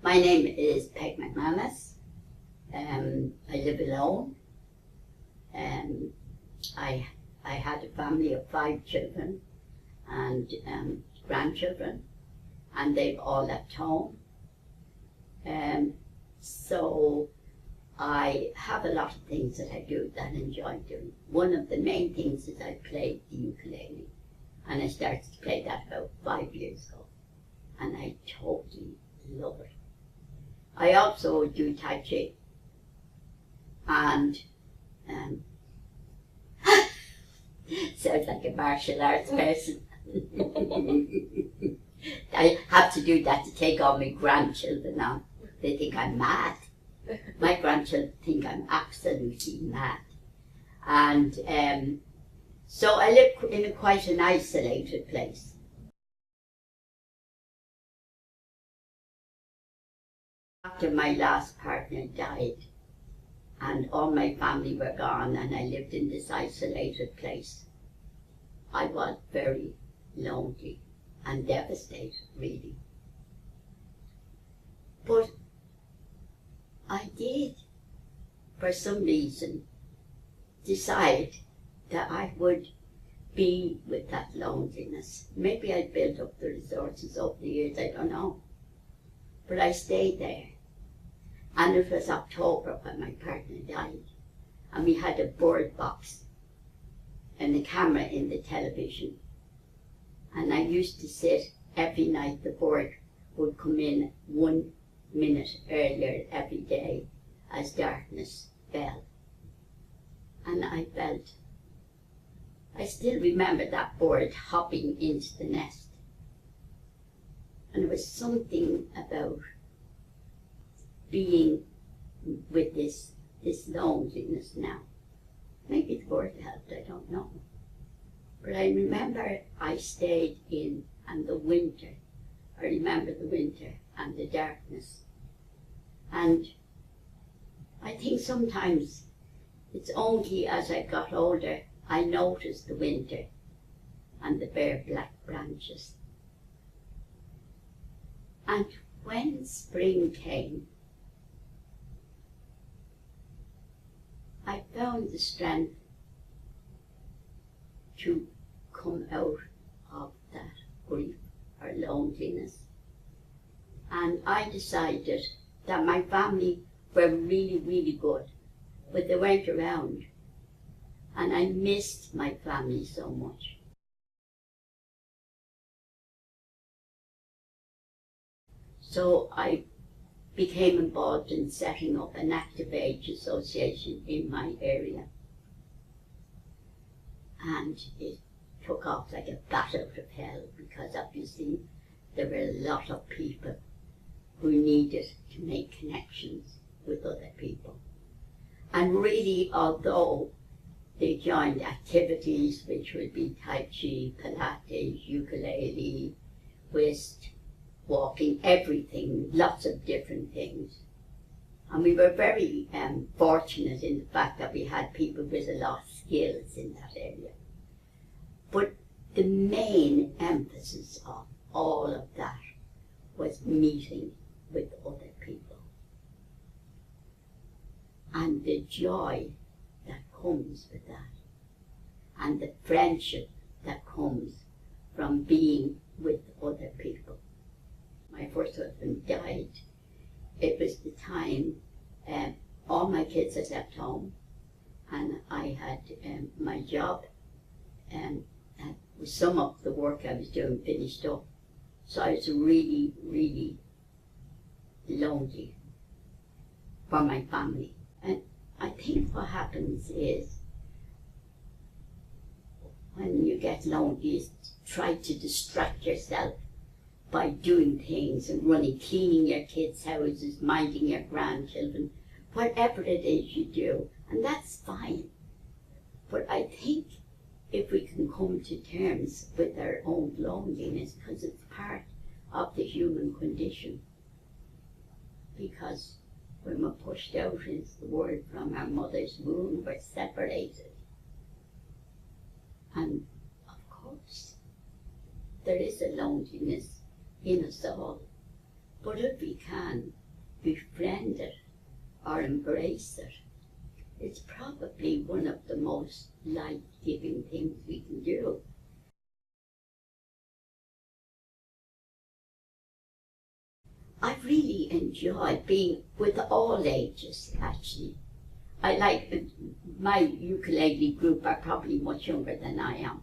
My name is Peig McManus. I live alone. I had a family of 5 children and grandchildren, and they've all left home. So I have a lot of things that I do that I enjoy doing. One of the main things is I play the ukulele, and I started to play that about 5 years ago, and I totally love it. I also do Tai Chi, and sounds like a martial arts person. I have to do that to take all my grandchildren on. They think I'm mad. My grandchildren think I'm absolutely mad. And so I live in quite an isolated place. After my last partner died, and all my family were gone, and I lived in this isolated place, I was very lonely and devastated, really. But I did, for some reason, decide that I would be with that loneliness. Maybe I built up the resources over the years, I don't know. But I stayed there. And it was October when my partner died. And we had a bird box and a camera in the television. And I used to sit every night. The bird would come in 1 minute earlier every day as darkness fell. And I still remember that bird hopping into the nest. And there was something about being with this loneliness now. Maybe the word helped, I don't know. But I remember I stayed in, and the winter, I remember the winter and the darkness. And I think sometimes it's only as I got older I noticed the winter and the bare black branches. And when spring came, I found the strength to come out of that grief or loneliness. And I decided that my family were really, really good, but they weren't around. And I missed my family so much. So I became involved in setting up an active age association in my area. And it took off like a bat out of hell, because obviously there were a lot of people who needed to make connections with other people. And really, although they joined activities which would be Tai Chi, Pilates, ukulele, whist, walking, everything, lots of different things. And we were very fortunate in the fact that we had people with a lot of skills in that area. But the main emphasis of all of that was meeting with other people. And the joy that comes with that, and the friendship that comes from being with other people. My first husband died. It was the time all my kids had left home, and I had my job, and some of the work I was doing finished up. So I was really, really lonely for my family. And I think what happens is, when you get lonely, you try to distract yourself by doing things and running, cleaning your kids' houses, minding your grandchildren, whatever it is you do, and that's fine. But I think if we can come to terms with our own loneliness, because it's part of the human condition, because when we're pushed out into the world from our mother's womb, we're separated. And of course, there is a loneliness in us all. But if we can befriend it or embrace it, it's probably one of the most life-giving things we can do. I really enjoy being with all ages, actually. I like my ukulele group are probably much younger than I am.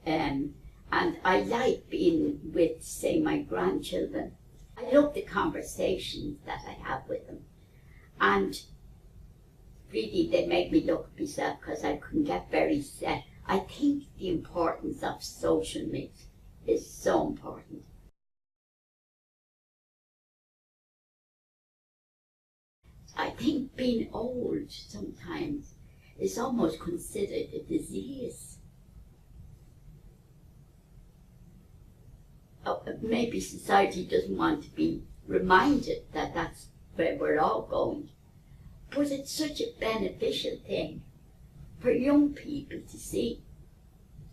And I like being with, say, my grandchildren. I love the conversations that I have with them. And really, they make me look at myself because I couldn't get very set. I think the importance of social mix is so important. I think being old sometimes is almost considered a disease. Maybe society doesn't want to be reminded that that's where we're all going. But it's such a beneficial thing for young people to see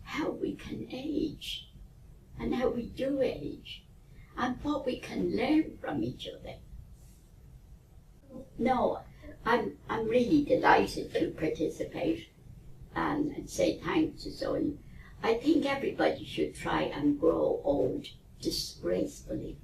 how we can age and how we do age and what we can learn from each other. No, I'm really delighted to participate and say thanks to Zoe. I think everybody should try and grow old disgracefully.